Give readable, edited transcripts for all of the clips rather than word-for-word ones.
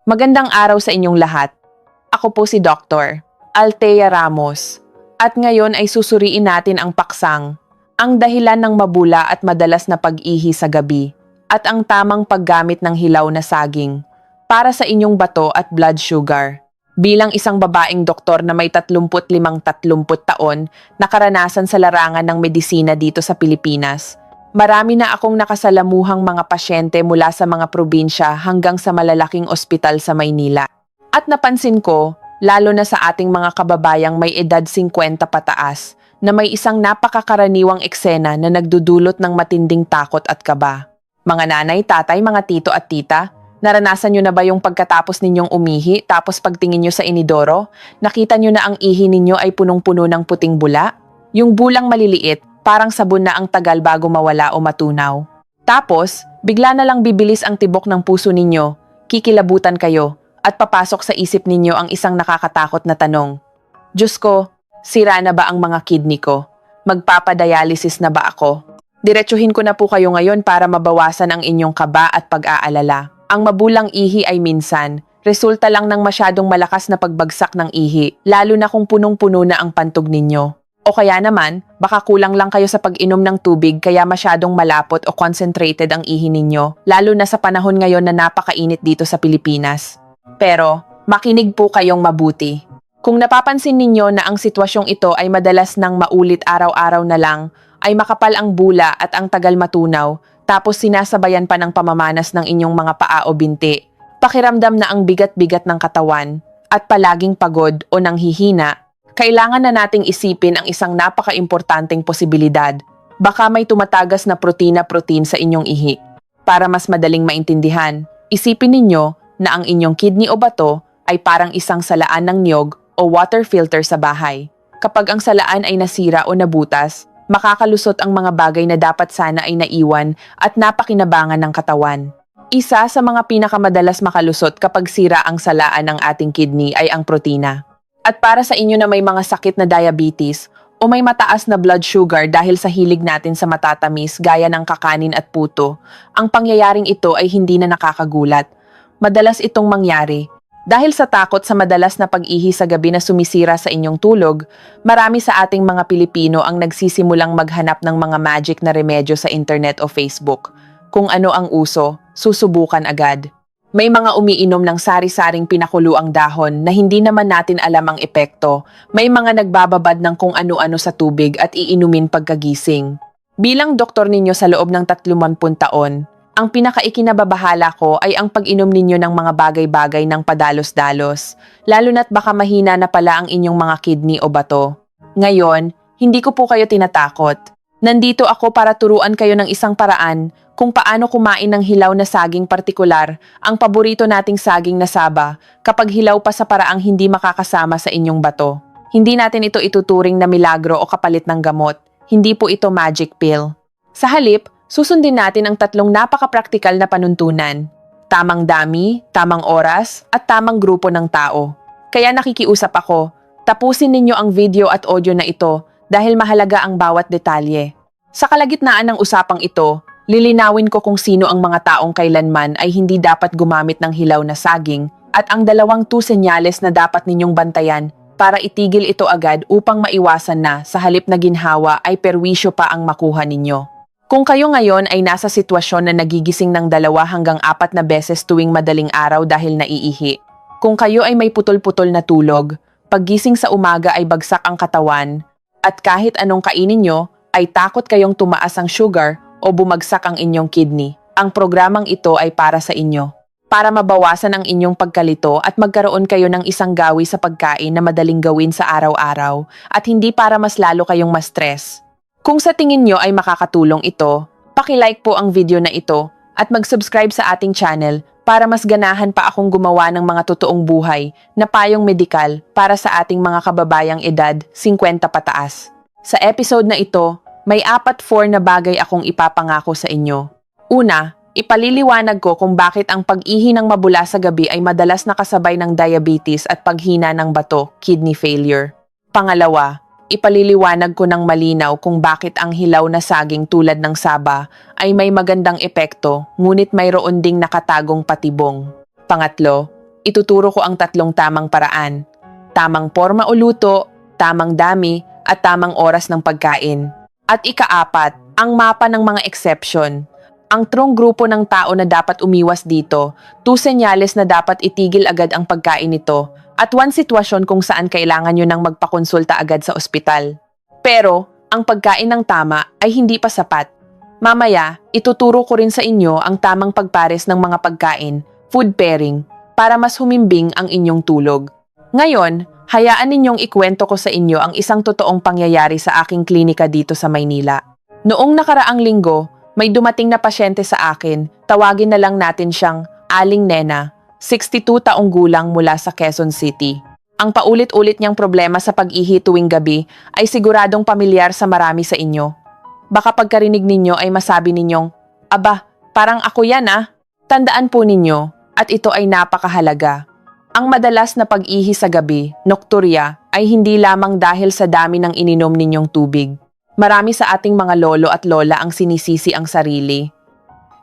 Magandang araw sa inyong lahat. Ako po si Dr. Althea Ramos. At ngayon ay susuriin natin ang paksang, ang dahilan ng mabula at madalas na pag-ihi sa gabi, at ang tamang paggamit ng hilaw na saging para sa inyong bato at blood sugar. Bilang isang babaeng doktor na may 35-30 taon na karanasan sa larangan ng medisina dito sa Pilipinas, marami na akong nakasalamuhang mga pasyente mula sa mga probinsya hanggang sa malalaking ospital sa Maynila. At napansin ko, lalo na sa ating mga kababayang may edad 50 pataas, na may isang napakakaraniwang eksena na nagdudulot ng matinding takot at kaba. Mga nanay, tatay, mga tito at tita, naranasan nyo na ba yung pagkatapos ninyong umihi tapos pagtingin nyo sa inidoro, nakita nyo na ang ihi ninyo ay punong-puno ng puting bula? Yung bulang maliliit, parang sabon na ang tagal bago mawala o matunaw. Tapos, bigla na lang bibilis ang tibok ng puso ninyo, kikilabutan kayo, at papasok sa isip ninyo ang isang nakakatakot na tanong. Diyos ko, sira na ba ang mga kidney ko? Magpapadialysis na ba ako? Diretsuhin ko na po kayo ngayon para mabawasan ang inyong kaba at pag-aalala. Ang mabulang ihi ay minsan, resulta lang ng masyadong malakas na pagbagsak ng ihi, lalo na kung punong-puno na ang pantog ninyo. O kaya naman, baka kulang lang kayo sa pag-inom ng tubig kaya masyadong malapot o concentrated ang ihi ninyo, lalo na sa panahon ngayon na napakainit dito sa Pilipinas. Pero, makinig po kayong mabuti. Kung napapansin ninyo na ang sitwasyong ito ay madalas nang maulit araw-araw na lang, ay makapal ang bula at ang tagal matunaw, tapos sinasabayan pa ng pamamanas ng inyong mga paa o binti, pakiramdam na ang bigat-bigat ng katawan, at palaging pagod o nanghihina, kailangan na nating isipin ang isang napaka-importanteng posibilidad. Baka may tumatagas na protein sa inyong ihi. Para mas madaling maintindihan, isipin ninyo na ang inyong kidney o bato ay parang isang salaan ng niyog o water filter sa bahay. Kapag ang salaan ay nasira o nabutas, makakalusot ang mga bagay na dapat sana ay naiwan at napakinabangan ng katawan. Isa sa mga pinakamadalas makalusot kapag sira ang salaan ng ating kidney ay ang protina. At para sa inyo na may mga sakit na diabetes o may mataas na blood sugar dahil sa hilig natin sa matatamis gaya ng kakanin at puto, ang pangyayaring ito ay hindi na nakakagulat. Madalas itong mangyari. Dahil sa takot sa madalas na pag-ihi sa gabi na sumisira sa inyong tulog, marami sa ating mga Pilipino ang nagsisimulang maghanap ng mga magic na remedyo sa internet o Facebook. Kung ano ang uso, susubukan agad. May mga umiinom ng sari-saring pinakuluang dahon na hindi naman natin alam ang epekto. May mga nagbababad ng kung ano-ano sa tubig at iinumin pagkagising. Bilang doktor ninyo sa loob ng 30 taon, ang pinakaikinababahala ko ay ang pag-inom ninyo ng mga bagay-bagay ng padalos-dalos, lalo na't baka mahina na pala ang inyong mga kidney o bato. Ngayon, hindi ko po kayo tinatakot. Nandito ako para turuan kayo ng isang paraan kung paano kumain ng hilaw na saging partikular, ang paborito nating saging na saba, kapag hilaw pa sa paraang hindi makakasama sa inyong bato. Hindi natin ito ituturing na milagro o kapalit ng gamot. Hindi po ito magic pill. Sa halip, susundin natin ang 3 napaka-praktikal na panuntunan. Tamang dami, tamang oras, at tamang grupo ng tao. Kaya nakikiusap ako, tapusin ninyo ang video at audio na ito dahil mahalaga ang bawat detalye. Sa kalagitnaan ng usapang ito, lilinawin ko kung sino ang mga taong kailanman ay hindi dapat gumamit ng hilaw na saging at ang 2 senyales na dapat ninyong bantayan para itigil ito agad upang maiwasan na sa halip na ginhawa ay perwisyo pa ang makuha ninyo. Kung kayo ngayon ay nasa sitwasyon na nagigising ng 2 hanggang 4 na beses tuwing madaling araw dahil naiihi, kung kayo ay may putol-putol na tulog, paggising sa umaga ay bagsak ang katawan, at kahit anong kainin nyo ay takot kayong tumaas ang sugar o bumagsak ang inyong kidney, ang programang ito ay para sa inyo. Para mabawasan ang inyong pagkalito at magkaroon kayo ng isang gawi sa pagkain na madaling gawin sa araw-araw at hindi para mas lalo kayong ma-stress. Kung sa tingin nyo ay makakatulong ito, paki-like po ang video na ito at mag-subscribe sa ating channel para mas ganahan pa akong gumawa ng mga totoong buhay na payong medikal para sa ating mga kababayang edad 50 pataas. Sa episode na ito, may 4 na bagay akong ipapangako sa inyo. Una, ipaliliwanag ko kung bakit ang pag-ihi ng mabula sa gabi ay madalas nakasabay ng diabetes at paghina ng bato, kidney failure. Pangalawa, ipaliliwanag ko ng malinaw kung bakit ang hilaw na saging tulad ng saba ay may magandang epekto, ngunit mayroon ding nakatagong patibong. Pangatlo, Ituturo ko ang 3 tamang paraan. Tamang porma o luto, tamang dami, at tamang oras ng pagkain. At ika-4, ang mapa ng mga exception. Ang trong grupo ng tao na dapat umiwas dito, 2 senyales na dapat itigil agad ang pagkain nito, at 1 sitwasyon kung saan kailangan nyo nang magpakonsulta agad sa ospital. Pero, ang pagkain ng tama ay hindi pa sapat. Mamaya, ituturo ko rin sa inyo ang tamang pagpares ng mga pagkain, food pairing, para mas humimbing ang inyong tulog. Ngayon, hayaan ninyong ikwento ko sa inyo ang isang totoong pangyayari sa aking klinika dito sa Maynila. Noong nakaraang linggo, may dumating na pasyente sa akin, tawagin na lang natin siyang Aling Nena, 62 taong gulang mula sa Quezon City. Ang paulit-ulit niyang problema sa pag-ihi tuwing gabi ay siguradong pamilyar sa marami sa inyo. Baka pagkarinig ninyo ay masabi ninyong, "Aba, parang ako yan ah." Tandaan po ninyo, at ito ay napakahalaga. Ang madalas na pag-ihi sa gabi, nocturia, ay hindi lamang dahil sa dami ng ininom ninyong tubig. Marami sa ating mga lolo at lola ang sinisisi ang sarili.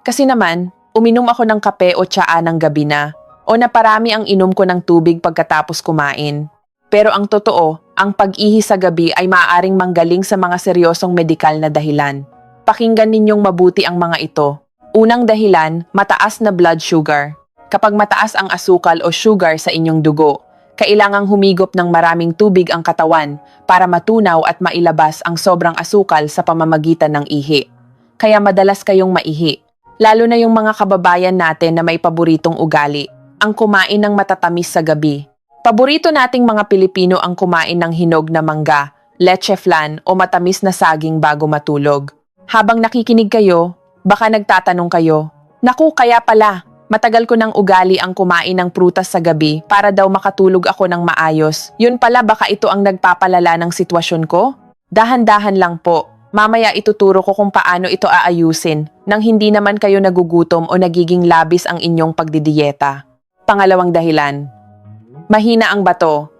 Kasi naman, uminom ako ng kape o tsaa ng gabi na, o naparami ang inom ko ng tubig pagkatapos kumain. Pero ang totoo, ang pag-ihi sa gabi ay maaaring manggaling sa mga seryosong medikal na dahilan. Pakinggan ninyong mabuti ang mga ito. Unang dahilan, mataas na blood sugar. Kapag mataas ang asukal o sugar sa inyong dugo, kailangang humigop ng maraming tubig ang katawan para matunaw at mailabas ang sobrang asukal sa pamamagitan ng ihi. Kaya madalas kayong maihi, lalo na yung mga kababayan natin na may paboritong ugali, ang kumain ng matatamis sa gabi. Paborito nating mga Pilipino ang kumain ng hinog na mangga, leche flan o matamis na saging bago matulog. Habang nakikinig kayo, baka nagtatanong kayo, "Naku, kaya pala, matagal ko ng ugali ang kumain ng prutas sa gabi para daw makatulog ako ng maayos. Yun pala baka ito ang nagpapalala ng sitwasyon ko?" Dahan-dahan lang po. Mamaya ituturo ko kung paano ito aayusin nang hindi naman kayo nagugutom o nagiging labis ang inyong pagdidiyeta. Pangalawang dahilan. Mahina ang bato.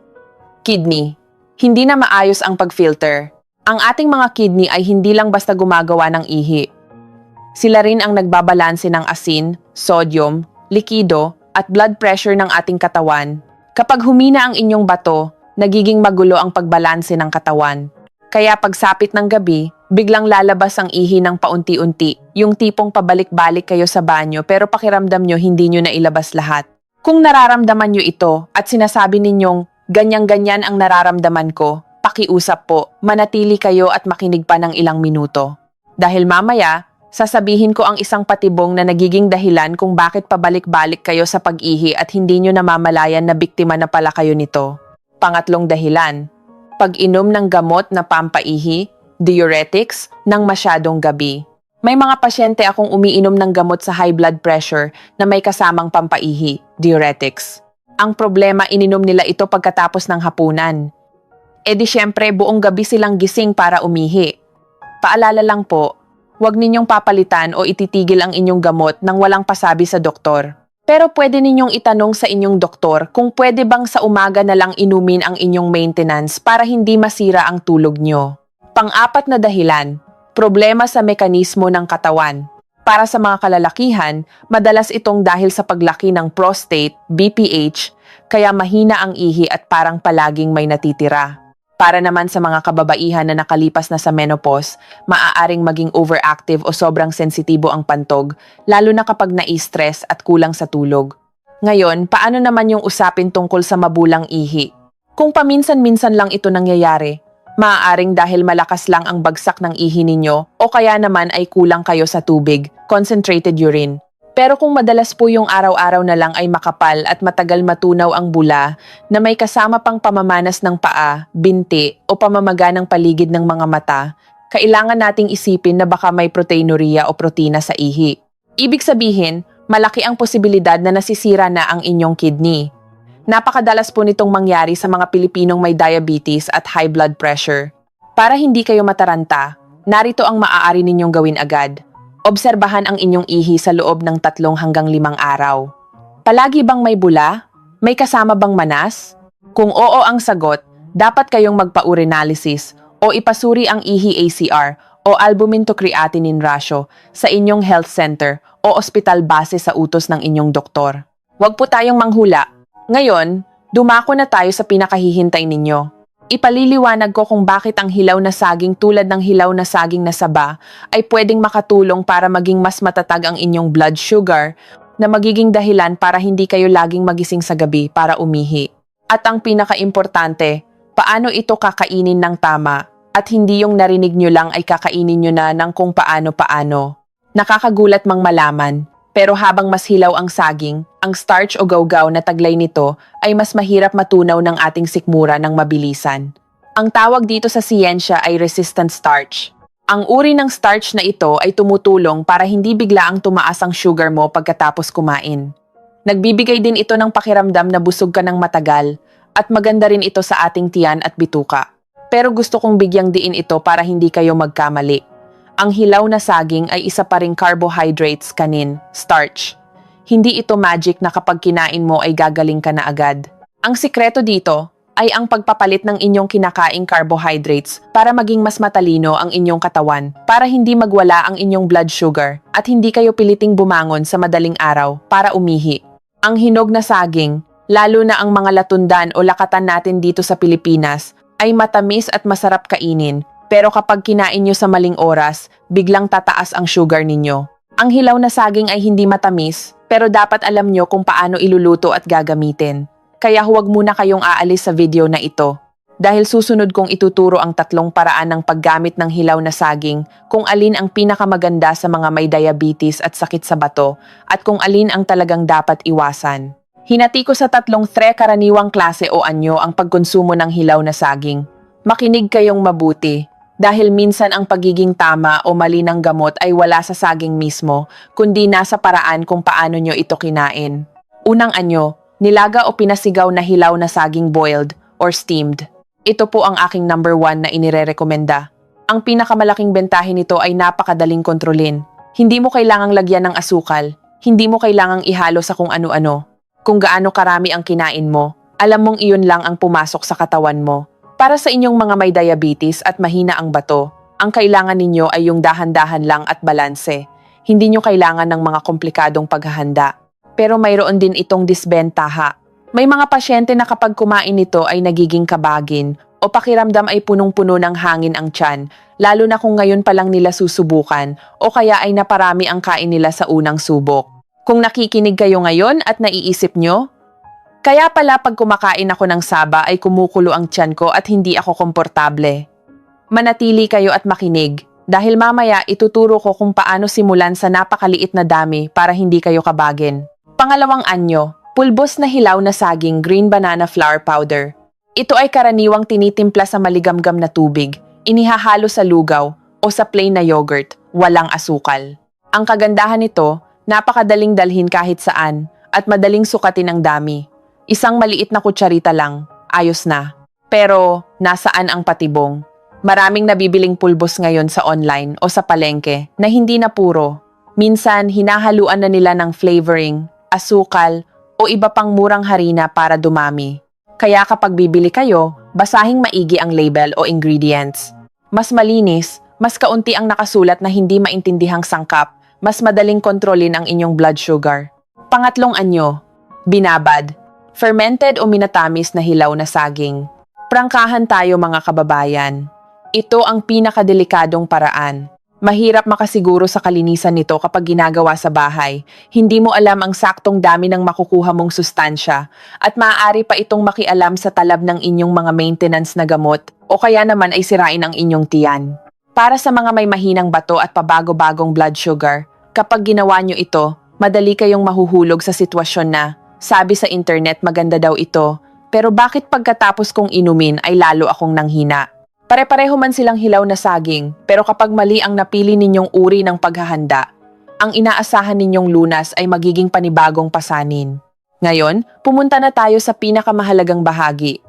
Kidney. Hindi na maayos ang pag-filter. Ang ating mga kidney ay hindi lang basta gumagawa ng ihi. Sila rin ang nagbabalanse ng asin, sodium, likido, at blood pressure ng ating katawan. Kapag humina ang inyong bato, nagiging magulo ang pagbalanse ng katawan. Kaya pagsapit ng gabi, biglang lalabas ang ihi ng paunti-unti, yung tipong pabalik-balik kayo sa banyo pero pakiramdam nyo hindi nyo na ilabas lahat. Kung nararamdaman nyo ito at sinasabi ninyong, "Ganyan-ganyan ang nararamdaman ko," pakiusap po, manatili kayo at makinig pa ng ilang minuto. Dahil mamaya, sasabihin ko ang isang patibong na nagiging dahilan kung bakit pabalik-balik kayo sa pag-ihi at hindi nyo namamalayan na biktima na pala kayo nito. Pangatlong dahilan, pag-inom ng gamot na pampaihi, diuretics, ng masyadong gabi. May mga pasyente akong umiinom ng gamot sa high blood pressure na may kasamang pampaihi, diuretics. Ang problema, ininom nila ito pagkatapos ng hapunan. E di syempre buong gabi silang gising para umihi. Paalala lang po, huwag ninyong papalitan o ititigil ang inyong gamot nang walang pasabi sa doktor. Pero pwede ninyong itanong sa inyong doktor kung pwede bang sa umaga na lang inumin ang inyong maintenance para hindi masira ang tulog nyo. Pang-apat na dahilan, problema sa mekanismo ng katawan. Para sa mga kalalakihan, madalas itong dahil sa paglaki ng prostate, BPH, kaya mahina ang ihi at parang palaging may natitira. Para naman sa mga kababaihan na nakalipas na sa menopause, maaaring maging overactive o sobrang sensitibo ang pantog, lalo na kapag nai-stress at kulang sa tulog. Ngayon, paano naman yung usapin tungkol sa mabulang ihi? Kung paminsan-minsan lang ito nangyayari, maaaring dahil malakas lang ang bagsak ng ihi ninyo o kaya naman ay kulang kayo sa tubig, concentrated urine. Pero kung madalas po yung araw-araw na lang ay makapal at matagal matunaw ang bula na may kasama pang pamamanas ng paa, binti o pamamaga ng paligid ng mga mata, kailangan nating isipin na baka may proteinuria o protina sa ihi. Ibig sabihin, malaki ang posibilidad na nasisira na ang inyong kidney. Napakadalas po nitong mangyari sa mga Pilipinong may diabetes at high blood pressure. Para hindi kayo mataranta, narito ang maaari ninyong gawin agad. Obserbahan ang inyong ihi sa loob ng 3 hanggang 5 araw. Palagi bang may bula? May kasama bang manas? Kung oo ang sagot, dapat kayong magpa-urinalysis o ipasuri ang ihi ACR o albumin to creatinine ratio sa inyong health center o ospital base sa utos ng inyong doktor. Huwag po tayong manghula. Ngayon, dumako na tayo sa pinakahihintay ninyo. Ipaliliwanag ko kung bakit ang hilaw na saging tulad ng hilaw na saging na saba ay pwedeng makatulong para maging mas matatag ang inyong blood sugar na magiging dahilan para hindi kayo laging magising sa gabi para umihi. At ang pinakaimportante, paano ito kakainin ng tama at hindi yung narinig nyo lang ay kakainin nyo na ng kung paano-paano. Nakakagulat mang malaman, pero habang mas hilaw ang saging, ang starch o gawgaw na taglay nito ay mas mahirap matunaw ng ating sikmura ng mabilisan. Ang tawag dito sa siyensya ay resistant starch. Ang uri ng starch na ito ay tumutulong para hindi biglaang tumaas ang sugar mo pagkatapos kumain. Nagbibigay din ito ng pakiramdam na busog ka ng matagal at maganda rin ito sa ating tiyan at bituka. Pero gusto kong bigyang diin ito para hindi kayo magkamali. Ang hilaw na saging ay isa pa ring carbohydrates kanin, starch. Hindi ito magic na kapag kinain mo ay gagaling ka na agad. Ang sikreto dito ay ang pagpapalit ng inyong kinakaing carbohydrates para maging mas matalino ang inyong katawan, para hindi magwala ang inyong blood sugar at hindi kayo piliting bumangon sa madaling araw para umihi. Ang hinog na saging, lalo na ang mga latundan o lakatan natin dito sa Pilipinas, ay matamis at masarap kainin. Pero kapag kinain nyo sa maling oras, biglang tataas ang sugar ninyo. Ang hilaw na saging ay hindi matamis, pero dapat alam nyo kung paano iluluto at gagamitin. Kaya huwag muna kayong aalis sa video na ito. Dahil susunod kong ituturo ang 3 paraan ng paggamit ng hilaw na saging, kung alin ang pinakamaganda sa mga may diabetes at sakit sa bato, at kung alin ang talagang dapat iwasan. Hinati ko sa 3 karaniwang klase o anyo ang pagkonsumo ng hilaw na saging. Makinig kayong mabuti. Dahil minsan ang pagiging tama o mali ng gamot ay wala sa saging mismo, kundi nasa paraan kung paano nyo ito kinain. Unang anyo, nilaga o pinasigaw na hilaw na saging boiled or steamed. Ito po ang aking number 1 na inirerekomenda. Ang pinakamalaking bentahin nito ay napakadaling kontrolin. Hindi mo kailangang lagyan ng asukal, hindi mo kailangang ihalo sa kung ano-ano. Kung gaano karami ang kinain mo, alam mong iyon lang ang pumasok sa katawan mo. Para sa inyong mga may diabetes at mahina ang bato, ang kailangan ninyo ay yung dahan-dahan lang at balanse. Hindi nyo kailangan ng mga komplikadong paghahanda. Pero mayroon din itong disbentaha. May mga pasyente na kapag kumain nito ay nagiging kabagin o pakiramdam ay punong-puno ng hangin ang tiyan, lalo na kung ngayon pa lang nila susubukan o kaya ay naparami ang kain nila sa unang subok. Kung nakikinig kayo ngayon at naiisip nyo, kaya pala pag kumakain ako ng saba ay kumukulo ang tiyan ko at hindi ako komportable. Manatili kayo at makinig dahil mamaya ituturo ko kung paano simulan sa napakaliit na dami para hindi kayo kabagin. Pangalawang anyo, pulbos na hilaw na saging green banana flour powder. Ito ay karaniwang tinitimpla sa maligamgam na tubig, inihahalo sa lugaw o sa plain na yogurt, walang asukal. Ang kagandahan nito, napakadaling dalhin kahit saan at madaling sukatin ang dami. Isang maliit na kutsarita lang, ayos na. Pero, nasaan ang patibong? Maraming nabibiling pulbos ngayon sa online o sa palengke na hindi na puro. Minsan, hinahaluan na nila ng flavoring, asukal, o iba pang murang harina para dumami. Kaya kapag bibili kayo, basahing maigi ang label o ingredients. Mas malinis, mas kaunti ang nakasulat na hindi maintindihang sangkap, mas madaling kontrolin ang inyong blood sugar. Pangatlong anyo, binabad. Fermented o minatamis na hilaw na saging. Prangkahan tayo mga kababayan. Ito ang pinakadelikadong paraan. Mahirap makasiguro sa kalinisan nito kapag ginagawa sa bahay. Hindi mo alam ang saktong dami ng makukuha mong sustansya at maaari pa itong makialam sa talab ng inyong mga maintenance na gamot o kaya naman ay sirain ang inyong tiyan. Para sa mga may mahinang bato at pabago-bagong blood sugar, kapag ginawa nyo ito, madali kayong mahuhulog sa sitwasyon na sabi sa internet maganda daw ito, pero bakit pagkatapos kong inumin ay lalo akong nanghina? Pare-pareho man silang hilaw na saging, pero kapag mali ang napili ninyong uri ng paghahanda, ang inaasahan ninyong lunas ay magiging panibagong pasanin. Ngayon, pumunta na tayo sa pinakamahalagang bahagi.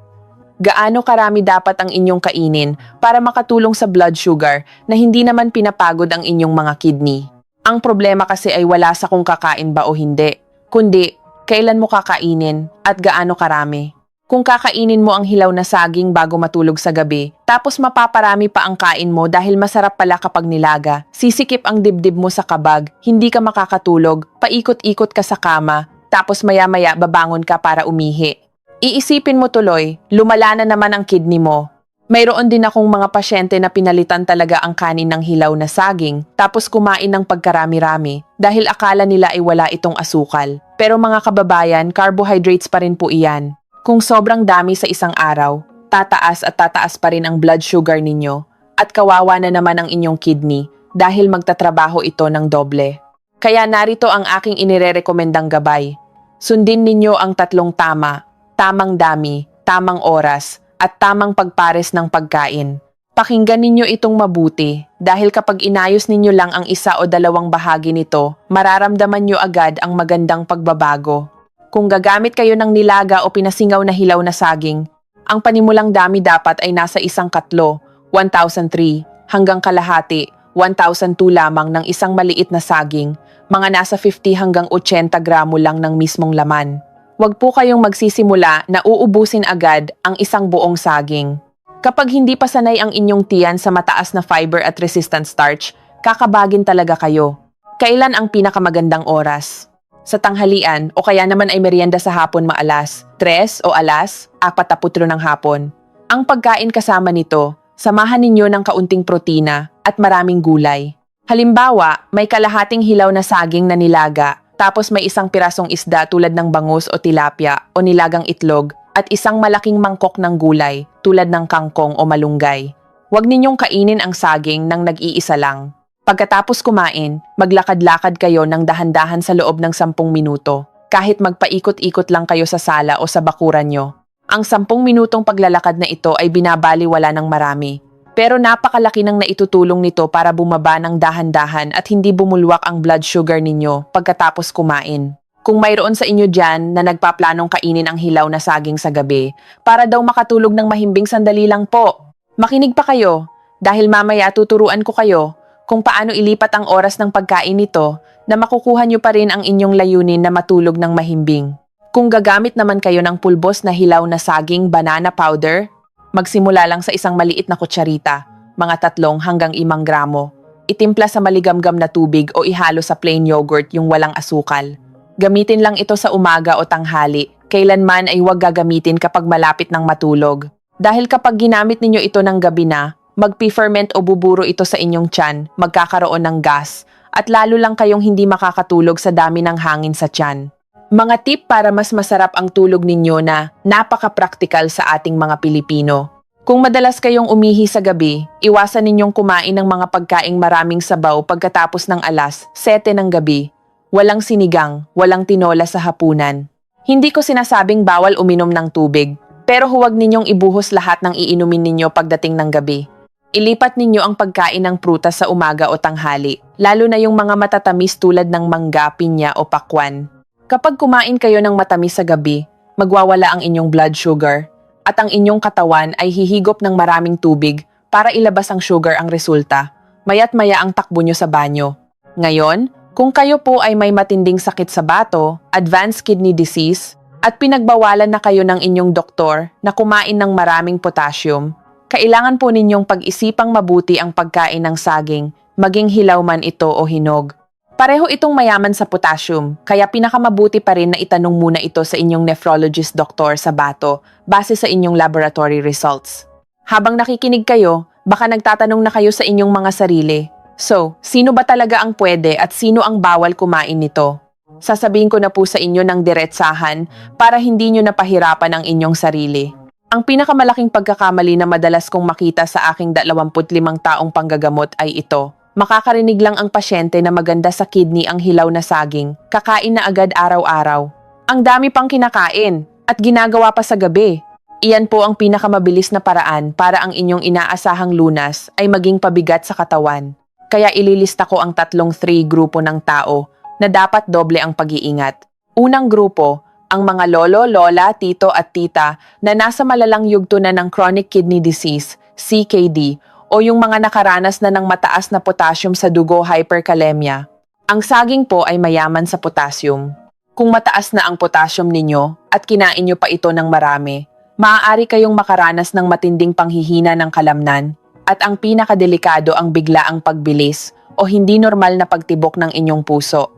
Gaano karami dapat ang inyong kainin para makatulong sa blood sugar na hindi naman pinapagod ang inyong mga kidney? Ang problema kasi ay wala sa kung kakain ba o hindi, kundi kailan mo kakainin at gaano karami. Kung kakainin mo ang hilaw na saging bago matulog sa gabi, tapos mapaparami pa ang kain mo dahil masarap pala kapag nilaga, sisikip ang dibdib mo sa kabag, hindi ka makakatulog, paikot-ikot ka sa kama, tapos maya-maya babangon ka para umihi. Iisipin mo tuloy, lumala na naman ang kidney mo. Mayroon din akong mga pasyente na pinalitan talaga ang kanin ng hilaw na saging tapos kumain ng pagkarami-rami dahil akala nila ay wala itong asukal. Pero mga kababayan, carbohydrates pa rin po iyan. Kung sobrang dami sa isang araw, tataas at tataas pa rin ang blood sugar ninyo at kawawa na naman ang inyong kidney dahil magtatrabaho ito ng doble. Kaya narito ang aking inirerekomendang gabay. Sundin ninyo ang tatlong tama, tamang dami, tamang oras, at tamang pagpares ng pagkain. Pakinggan ninyo itong mabuti dahil kapag inayos ninyo lang ang isa o dalawang bahagi nito, mararamdaman nyo agad ang magandang pagbabago. Kung gagamit kayo ng nilaga o pinasingaw na hilaw na saging, ang panimulang dami dapat ay nasa isang katlo, 1,003, hanggang kalahati, 1,002 lamang ng isang maliit na saging, mga nasa 50 hanggang 80 gramo lang ng mismong laman. Huwag po kayong magsisimula na uubusin agad ang isang buong saging. Kapag hindi pa sanay ang inyong tiyan sa mataas na fiber at resistant starch, kakabagin talaga kayo. Kailan ang pinakamagandang oras? Sa tanghalian o kaya naman ay merienda sa hapon maalas 3 o alas 4 ng hapon. Ang pagkain kasama nito, samahan ninyo ng kaunting protina at maraming gulay. Halimbawa, may kalahating hilaw na saging na nilaga, tapos may isang pirasong isda tulad ng bangus o tilapia o nilagang itlog at isang malaking mangkok ng gulay tulad ng kangkong o malunggay. Huwag ninyong kainin ang saging nang nag-iisa lang. Pagkatapos kumain, maglakad-lakad kayo ng dahan-dahan sa loob ng 10 minuto, kahit magpaikot-ikot lang kayo sa sala o sa bakuran nyo. Ang 10 minutong paglalakad na ito ay binabaliwala ng marami. Pero napakalaki ng naitutulong nito para bumaba ng dahan-dahan at hindi bumulwak ang blood sugar ninyo pagkatapos kumain. Kung mayroon sa inyo dyan na nagpaplanong kainin ang hilaw na saging sa gabi, para daw makatulog ng mahimbing sandali lang po. Makinig pa kayo, dahil mamaya tuturuan ko kayo kung paano ilipat ang oras ng pagkain nito na makukuha nyo pa rin ang inyong layunin na matulog ng mahimbing. Kung gagamit naman kayo ng pulbos na hilaw na saging banana powder, magsimula lang sa isang maliit na kutsarita, mga 3 hanggang 5 gramo. Itimpla sa maligamgam na tubig o ihalo sa plain yogurt yung walang asukal. Gamitin lang ito sa umaga o tanghali, kailanman ay huwag gagamitin kapag malapit ng matulog. Dahil kapag ginamit ninyo ito ng gabi na, magpi-ferment o buburo ito sa inyong tiyan, magkakaroon ng gas, at lalo lang kayong hindi makakatulog sa dami ng hangin sa tiyan. Mga tip para mas masarap ang tulog ninyo na napaka-praktikal sa ating mga Pilipino. Kung madalas kayong umihi sa gabi, iwasan ninyong kumain ng mga pagkaing maraming sabaw pagkatapos ng alas 7 ng gabi. Walang sinigang, walang tinola sa hapunan. Hindi ko sinasabing bawal uminom ng tubig, pero huwag ninyong ibuhos lahat ng iinumin ninyo pagdating ng gabi. Ilipat ninyo ang pagkain ng prutas sa umaga o tanghali, lalo na yung mga matatamis tulad ng mangga, pinya o pakwan. Kapag kumain kayo ng matamis sa gabi, magwawala ang inyong blood sugar at ang inyong katawan ay hihigop ng maraming tubig para ilabas ang sugar ang resulta. Maya't maya ang takbo nyo sa banyo. Ngayon, kung kayo po ay may matinding sakit sa bato, advanced kidney disease, at pinagbawalan na kayo ng inyong doktor na kumain ng maraming potassium, kailangan po ninyong pag-isipang mabuti ang pagkain ng saging, maging hilaw man ito o hinog. Pareho itong mayaman sa potassium, kaya pinakamabuti pa rin na itanong muna ito sa inyong nephrologist doctor sa bato base sa inyong laboratory results. Habang nakikinig kayo, baka nagtatanong na kayo sa inyong mga sarili. So, sino ba talaga ang pwede at sino ang bawal kumain nito? Sasabihin ko na po sa inyo ng diretsahan para hindi nyo napahirapan ang inyong sarili. Ang pinakamalaking pagkakamali na madalas kong makita sa aking 25 taong panggagamot ay ito. Makakarinig lang ang pasyente na maganda sa kidney ang hilaw na saging, kakain na agad araw-araw. Ang dami pang kinakain at ginagawa pa sa gabi. Iyan po ang pinakamabilis na paraan para ang inyong inaasahang lunas ay maging pabigat sa katawan. Kaya ililista ko ang 3 grupo ng tao na dapat doble ang pag-iingat. Unang grupo, ang mga lolo, lola, tito at tita na nasa malalang yugto na ng chronic kidney disease, CKD, o yung mga nakaranas na ng mataas na potassium sa dugo, hyperkalemia. Ang saging po ay mayaman sa potassium. Kung mataas na ang potassium ninyo at kinain nyo pa ito ng marami, maaari kayong makaranas ng matinding panghihina ng kalamnan at ang pinakadelikado ang biglaang pagbilis o hindi normal na pagtibok ng inyong puso.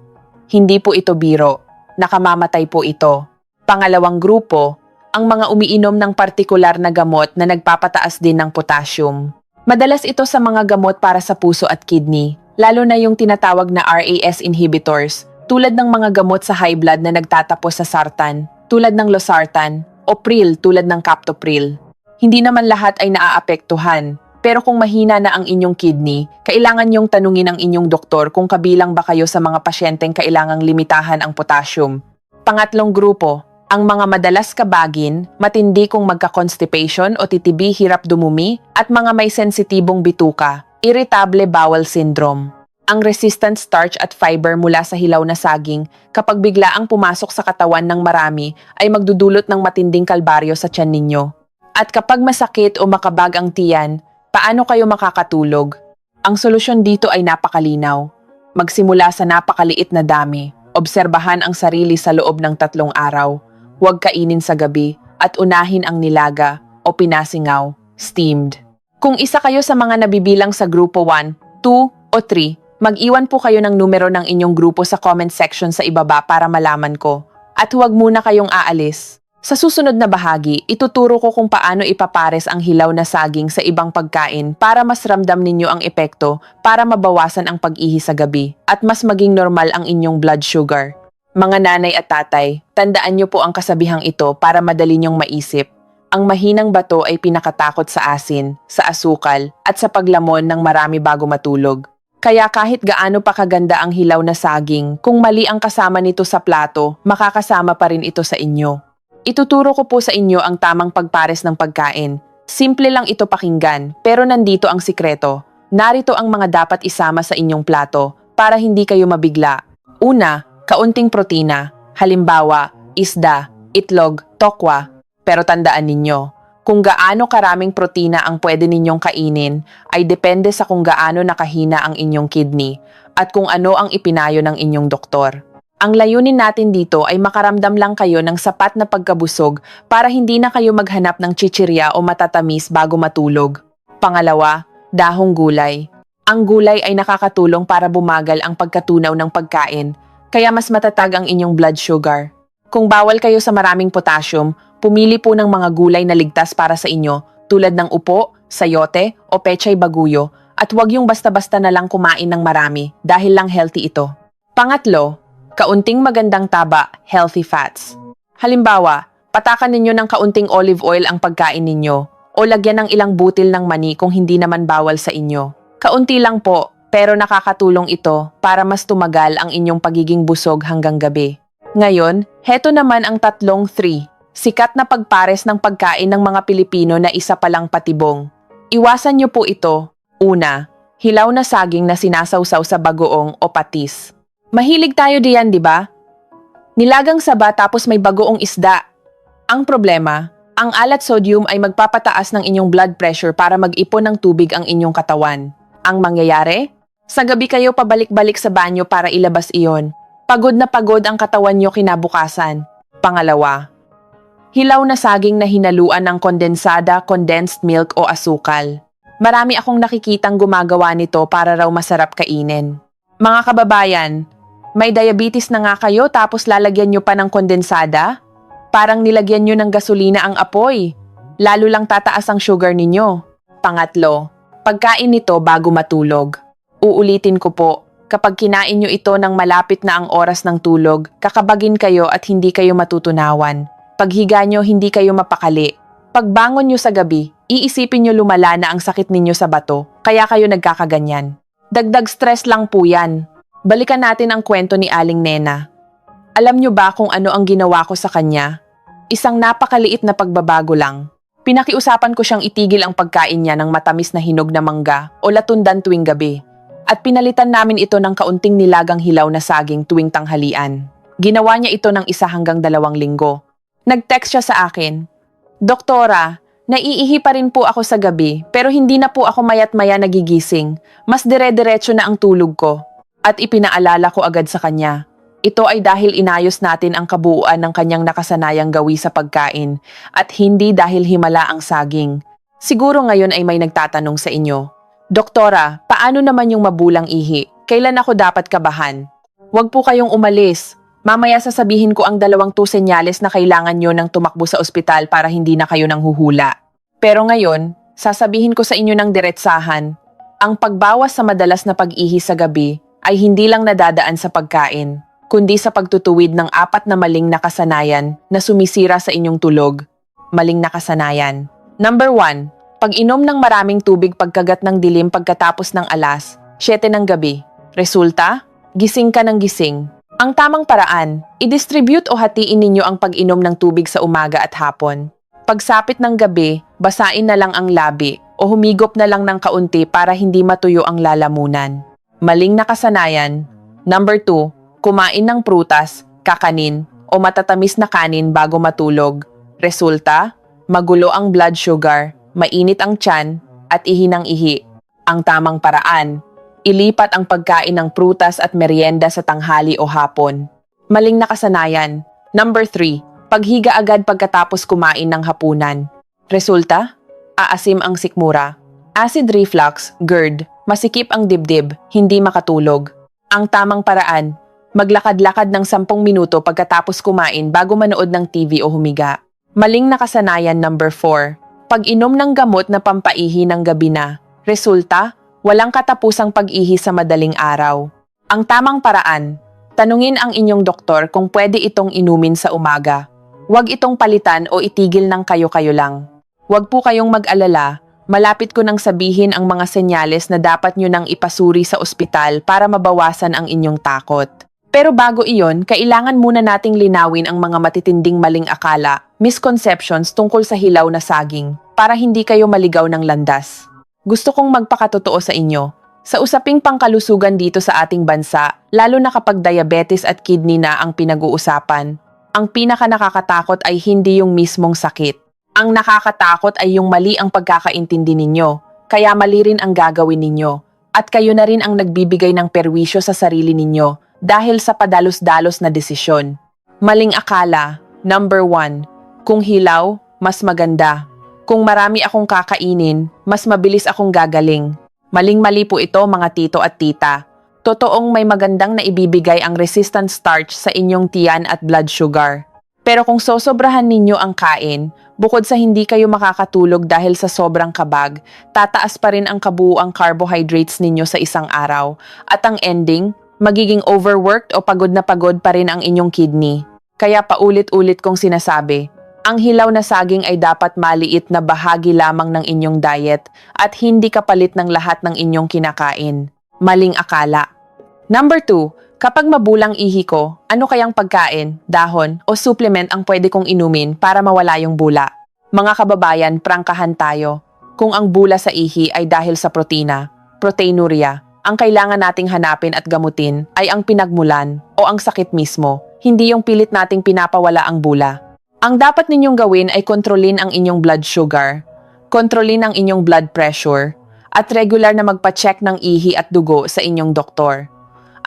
Hindi po ito biro. nakamamatay po ito. Pangalawang grupo, ang mga umiinom ng partikular na gamot na nagpapataas din ng potassium. Madalas ito sa mga gamot para sa puso at kidney, lalo na yung tinatawag na RAS inhibitors, tulad ng mga gamot sa high blood na nagtatapos sa sartan, tulad ng losartan, o pril tulad ng captopril. Hindi naman lahat ay naaapektuhan, pero kung mahina na ang inyong kidney, kailangan niyong tanungin ang inyong doktor kung kabilang ba kayo sa mga pasyenteng kailangang limitahan ang potassium. Pangatlong grupo, ang mga madalas kabagin, matindi kung magka-constipation o titibi hirap dumumi, at mga may sensitibong bituka, irritable bowel syndrome. Ang resistant starch at fiber mula sa hilaw na saging, kapag biglaang pumasok sa katawan ng marami, ay magdudulot ng matinding kalbaryo sa tiyan ninyo. At kapag masakit o makabag ang tiyan, paano kayo makakatulog? Ang solusyon dito ay napakalinaw. Magsimula sa napakaliit na dami. Obserbahan ang sarili sa loob ng 3 araw. Huwag kainin sa gabi at unahin ang nilaga o pinasingaw, steamed. Kung isa kayo sa mga nabibilang sa grupo 1, 2 o 3, mag-iwan po kayo ng numero ng inyong grupo sa comment section sa ibaba para malaman ko. At huwag muna kayong aalis. Sa susunod na bahagi, ituturo ko kung paano ipapares ang hilaw na saging sa ibang pagkain para mas ramdam ninyo ang epekto para mabawasan ang pag-ihi sa gabi at mas maging normal ang inyong blood sugar. Mga nanay at tatay, tandaan niyo po ang kasabihang ito para madali niyong maisip. Ang mahinang bato ay pinakatakot sa asin, sa asukal, at sa paglamon ng marami bago matulog. Kaya kahit gaano pa kaganda ang hilaw na saging, kung mali ang kasama nito sa plato, makakasama pa rin ito sa inyo. Ituturo ko po sa inyo ang tamang pagpares ng pagkain. Simple lang ito pakinggan, pero nandito ang sikreto. Narito ang mga dapat isama sa inyong plato para hindi kayo mabigla. Una, kaunting protina, halimbawa, isda, itlog, tokwa. Pero tandaan ninyo, kung gaano karaming protina ang pwede ninyong kainin ay depende sa kung gaano nakahina ang inyong kidney at kung ano ang ipinayo ng inyong doktor. Ang layunin natin dito ay makaramdam lang kayo ng sapat na pagkabusog para hindi na kayo maghanap ng chichirya o matatamis bago matulog. Pangalawa, dahong gulay. Ang gulay ay nakakatulong para bumagal ang pagkatunaw ng pagkain, kaya mas matatag ang inyong blood sugar. Kung bawal kayo sa maraming potassium, pumili po ng mga gulay na ligtas para sa inyo tulad ng upo, sayote o pechay baguyo at huwag yung basta-basta na lang kumain ng marami dahil lang healthy ito. Pangatlo, kaunting magandang taba, healthy fats. Halimbawa, patakan ninyo ng kaunting olive oil ang pagkain ninyo o lagyan ng ilang butil ng mani kung hindi naman bawal sa inyo. Kaunti lang po, pero nakakatulong ito para mas tumagal ang inyong pagiging busog hanggang gabi. Ngayon, heto naman ang tatlong 3. Sikat na pagpares ng pagkain ng mga Pilipino na isa palang patibong. Iwasan niyo po ito. Una, hilaw na saging na sinasawsaw sa bagoong o patis. Mahilig tayo diyan, di ba? Nilagang saba tapos may bagoong isda. Ang problema, ang alat sodium ay magpapataas ng inyong blood pressure para mag-ipon ng tubig ang inyong katawan. Ang mangyayari? Sa gabi kayo pabalik-balik sa banyo para ilabas iyon. Pagod na pagod ang katawan nyo kinabukasan. Pangalawa, hilaw na saging na hinaluan ng kondensada, condensed milk o asukal. Marami akong nakikitang gumagawa nito para raw masarap kainin. Mga kababayan, may diabetes na nga kayo tapos lalagyan nyo pa ng kondensada? Parang nilagyan nyo ng gasolina ang apoy. Lalo lang tataas ang sugar ninyo. Pangatlo, pagkain nito bago matulog. Uulitin ko po, kapag kinain nyo ito ng malapit na ang oras ng tulog, kakabagin kayo at hindi kayo matutunawan. Paghiga nyo, hindi kayo mapakali. Pagbangon nyo sa gabi, iisipin nyo lumala na ang sakit ninyo sa bato, kaya kayo nagkakaganyan. Dagdag stress lang po yan. Balikan natin ang kwento ni Aling Nena. Alam nyo ba kung ano ang ginawa ko sa kanya? Isang napakaliit na pagbabago lang. Pinakiusapan ko siyang itigil ang pagkain niya ng matamis na hinog na mangga o latundan tuwing gabi. At pinalitan namin ito ng kaunting nilagang hilaw na saging tuwing tanghalian. Ginawa niya ito ng 1 hanggang 2 linggo. Nag-text siya sa akin, "Doktora, naiihi pa rin po ako sa gabi pero hindi na po ako mayat-maya nagigising. Mas dire-diretso na ang tulog ko." At ipinaalala ko agad sa kanya. Ito ay dahil inayos natin ang kabuuan ng kanyang nakasanayang gawi sa pagkain at hindi dahil himala ang saging. Siguro ngayon ay may nagtatanong sa inyo, "Doktora, paano naman yung mabulang ihi? Kailan ako dapat kabahan?" Huwag po kayong umalis. Mamaya sasabihin ko ang 2 senyales na kailangan nyo ng tumakbo sa ospital para hindi na kayo nanghuhula. Pero ngayon, sasabihin ko sa inyo ng diretsahan, ang pagbawas sa madalas na pag-ihi sa gabi ay hindi lang nadadaan sa pagkain, kundi sa pagtutuwid ng 4 na maling nakasanayan na sumisira sa inyong tulog. Maling nakasanayan. Number 1. Pag-inom ng maraming tubig pagkagat ng dilim pagkatapos ng alas 7 ng gabi. Resulta? Gising ka ng gising. Ang tamang paraan, i-distribute o hatiin ninyo ang pag-inom ng tubig sa umaga at hapon. Pagsapit ng gabi, basain na lang ang labi o humigop na lang ng kaunti para hindi matuyo ang lalamunan. Maling nakasanayan. Number 2, kumain ng prutas, kakanin o matatamis na kanin bago matulog. Resulta, magulo ang blood sugar, mainit ang tiyan at ihi ng ihi. Ang tamang paraan, ilipat ang pagkain ng prutas at merienda sa tanghali o hapon. Maling nakasanayan. Number 3, paghiga agad pagkatapos kumain ng hapunan. Resulta, aasim ang sikmura. Acid reflux, GERD, masikip ang dibdib, hindi makatulog. Ang tamang paraan, maglakad-lakad ng 10 minuto pagkatapos kumain bago manood ng TV o humiga. Maling nakasanayan. Number 4, pag-inom ng gamot na pampaihi ng gabi na. Resulta, walang katapusang pag-ihi sa madaling araw. Ang tamang paraan, tanungin ang inyong doktor kung pwede itong inumin sa umaga. Huwag itong palitan o itigil ng kayo-kayo lang. Huwag po kayong mag-alala, malapit ko nang sabihin ang mga senyales na dapat nyo nang ipasuri sa ospital para mabawasan ang inyong takot. Pero bago iyon, kailangan muna nating linawin ang mga matitinding maling akala, misconceptions tungkol sa hilaw na saging, para hindi kayo maligaw ng landas. Gusto kong magpakatotoo sa inyo. Sa usaping pangkalusugan dito sa ating bansa, lalo na kapag diabetes at kidney na ang pinag-uusapan, ang pinaka nakakatakot ay hindi yung mismong sakit. Ang nakakatakot ay yung mali ang pagkakaintindi ninyo, kaya mali rin ang gagawin ninyo. At kayo na rin ang nagbibigay ng perwisyo sa sarili ninyo dahil sa padalos-dalos na desisyon. Maling akala. Number 1, kung hilaw, mas maganda. Kung marami akong kakainin, mas mabilis akong gagaling. Maling-mali po ito mga tito at tita. Totoong may magandang naibibigay ang resistant starch sa inyong tiyan at blood sugar. Pero kung sosobrahan ninyo ang kain, bukod sa hindi kayo makakatulog dahil sa sobrang kabag, tataas pa rin ang kabuuang carbohydrates ninyo sa isang araw. At ang ending, magiging overworked o pagod na pagod pa rin ang inyong kidney. Kaya paulit-ulit kong sinasabi, ang hilaw na saging ay dapat maliit na bahagi lamang ng inyong diet at hindi kapalit ng lahat ng inyong kinakain. Maling akala. Number 2, kapag mabulang ihi ko, ano kayang pagkain, dahon o supplement ang pwede kong inumin para mawala yung bula? Mga kababayan, prangkahan tayo. Kung ang bula sa ihi ay dahil sa protina, proteinuria, ang kailangan nating hanapin at gamutin ay ang pinagmulan o ang sakit mismo, hindi yung pilit nating pinapawala ang bula. Ang dapat ninyong gawin ay kontrolin ang inyong blood sugar, kontrolin ang inyong blood pressure, at regular na magpa-check ng ihi at dugo sa inyong doktor.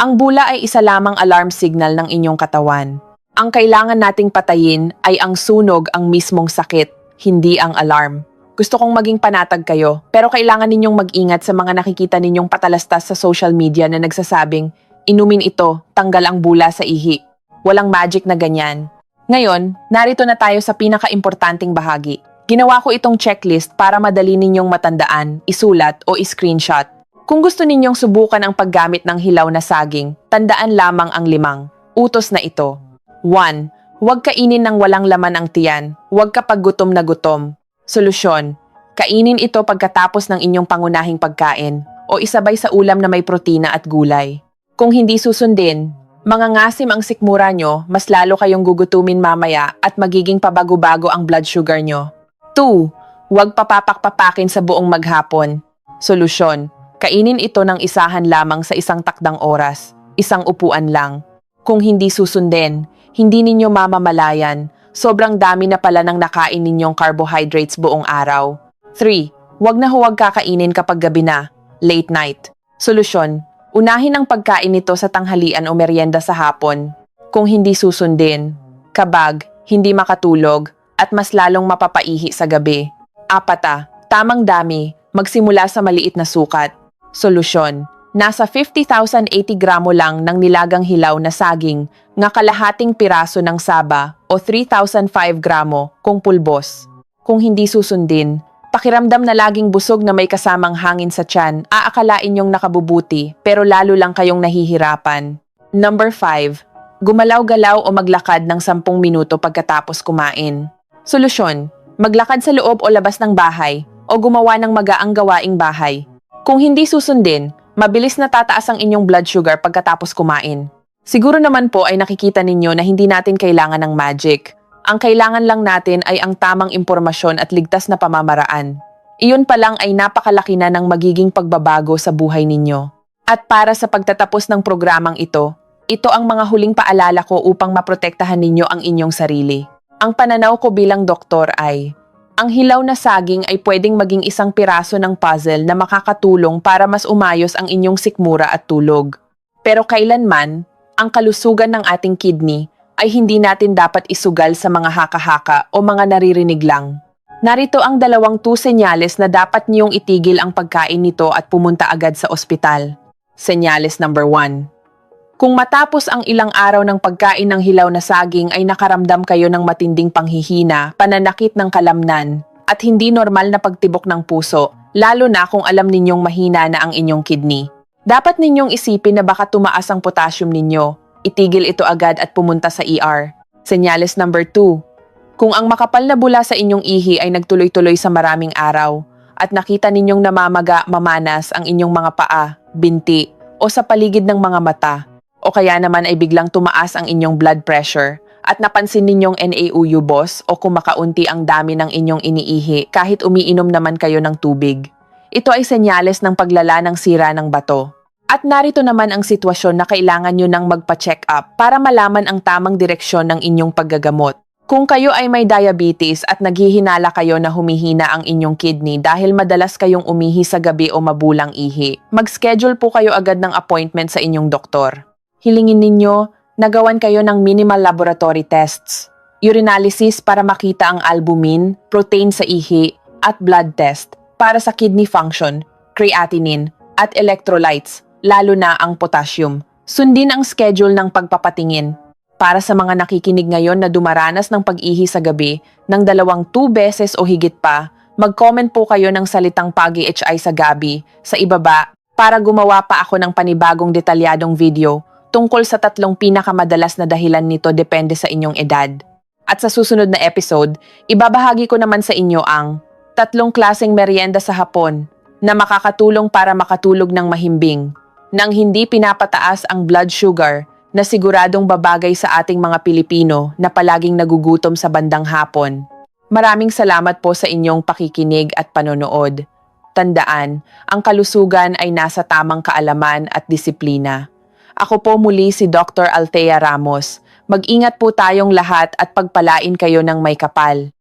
Ang bula ay isa lamang alarm signal ng inyong katawan. Ang kailangan nating patayin ay ang sunog, ang mismong sakit, hindi ang alarm. Gusto kong maging panatag kayo, pero kailangan ninyong mag-ingat sa mga nakikita ninyong patalastas sa social media na nagsasabing, inumin ito, tanggal ang bula sa ihi. Walang magic na ganyan. Ngayon, narito na tayo sa pinaka-importanting bahagi. Ginawa ko itong checklist para madali ninyong matandaan, isulat o screenshot. Kung gusto ninyong subukan ang paggamit ng hilaw na saging, tandaan lamang ang 5 utos na ito. 1. Huwag kainin ng walang laman ang tiyan. Huwag kapag gutom na gutom. Solusyon. Kainin ito pagkatapos ng inyong pangunahing pagkain o isabay sa ulam na may protina at gulay. Kung hindi susundin, mangangasim ang sikmura nyo, mas lalo kayong gugutumin mamaya at magiging pabago-bago ang blood sugar nyo. 2. Huwag papapak-papakin sa buong maghapon. Solusyon. Kainin ito ng isahan lamang sa isang takdang oras, isang upuan lang. Kung hindi susundin, hindi ninyo mamamalayan, sobrang dami na pala ng nakain ninyong carbohydrates buong araw. 3. Huwag na huwag kakainin kapag gabi na, late night. Solusyon. Unahin ang pagkain nito sa tanghalian o merienda sa hapon. Kung hindi susundin, kabag, hindi makatulog, at mas lalong mapapaihi sa gabi. 4. Tamang dami, magsimula sa maliit na sukat. Solusyon. Nasa 50,080 gramo lang ng nilagang hilaw na saging nga kalahating piraso ng saba o 3,005 gramo kung pulbos. Kung hindi susundin, pakiramdam na laging busog na may kasamang hangin sa tiyan, aakalain yung nakabubuti pero lalo lang kayong nahihirapan. Number 5. Gumalaw-galaw o maglakad ng 10 minuto pagkatapos kumain. Solusyon, maglakad sa loob o labas ng bahay o gumawa ng magaang gawaing bahay. Kung hindi susundin, mabilis na tataas ang inyong blood sugar pagkatapos kumain. Siguro naman po ay nakikita ninyo na hindi natin kailangan ng magic. Ang kailangan lang natin ay ang tamang impormasyon at ligtas na pamamaraan. Iyon pa lang ay napakalaki na ng magiging pagbabago sa buhay ninyo. At para sa pagtatapos ng programang ito ang mga huling paalala ko upang maprotektahan ninyo ang inyong sarili. Ang pananaw ko bilang doktor ay, ang hilaw na saging ay pwedeng maging isang piraso ng puzzle na makakatulong para mas umayos ang inyong sikmura at tulog. Pero kailanman, ang kalusugan ng ating kidney ay hindi natin dapat isugal sa mga haka-haka o mga naririnig lang. Narito ang 2 senyales na dapat niyong itigil ang pagkain nito at pumunta agad sa ospital. Senyales number 1. Kung matapos ang ilang araw ng pagkain ng hilaw na saging ay nakaramdam kayo ng matinding panghihina, pananakit ng kalamnan, at hindi normal na pagtibok ng puso, lalo na kung alam ninyong mahina na ang inyong kidney. Dapat ninyong isipin na baka tumaas ang potassium ninyo. Itigil ito agad at pumunta sa ER. Senyales number 2. Kung ang makapal na bula sa inyong ihi ay nagtuloy-tuloy sa maraming araw, at nakita ninyong namamaga, mamanas ang inyong mga paa, binti, o sa paligid ng mga mata, o kaya naman ay biglang tumaas ang inyong blood pressure at napansin ninyong NaOU o kumakaunti ang dami ng inyong iniihi kahit umiinom naman kayo ng tubig. Ito ay senyales ng paglala ng sira ng bato. At narito naman ang sitwasyon na kailangan nyo nang magpa-check up para malaman ang tamang direksyon ng inyong paggagamot. Kung kayo ay may diabetes at naghihinala kayo na humihina ang inyong kidney dahil madalas kayong umihi sa gabi o mabulang ihi, mag-schedule po kayo agad ng appointment sa inyong doktor. Hilingin ninyo, nagawan kayo ng minimal laboratory tests, urinalysis para makita ang albumin, protein sa ihi, at blood test para sa kidney function, creatinine, at electrolytes, lalo na ang potassium. Sundin ang schedule ng pagpapatingin. Para sa mga nakikinig ngayon na dumaranas ng pag-ihi sa gabi ng 2 beses o higit pa, mag-comment po kayo ng salitang PAGI-HI sa gabi sa ibaba para gumawa pa ako ng panibagong detalyadong video tungkol sa 3 pinakamadalas na dahilan nito depende sa inyong edad. At sa susunod na episode, ibabahagi ko naman sa inyo ang 3 klaseng merienda sa hapon na makakatulong para makatulog ng mahimbing, nang hindi pinapataas ang blood sugar na siguradong babagay sa ating mga Pilipino na palaging nagugutom sa bandang hapon. Maraming salamat po sa inyong pakikinig at panonood. Tandaan, ang kalusugan ay nasa tamang kaalaman at disiplina. Ako po muli si Dr. Althea Ramos. Mag-ingat po tayong lahat at pagpalain kayo ng may kapal.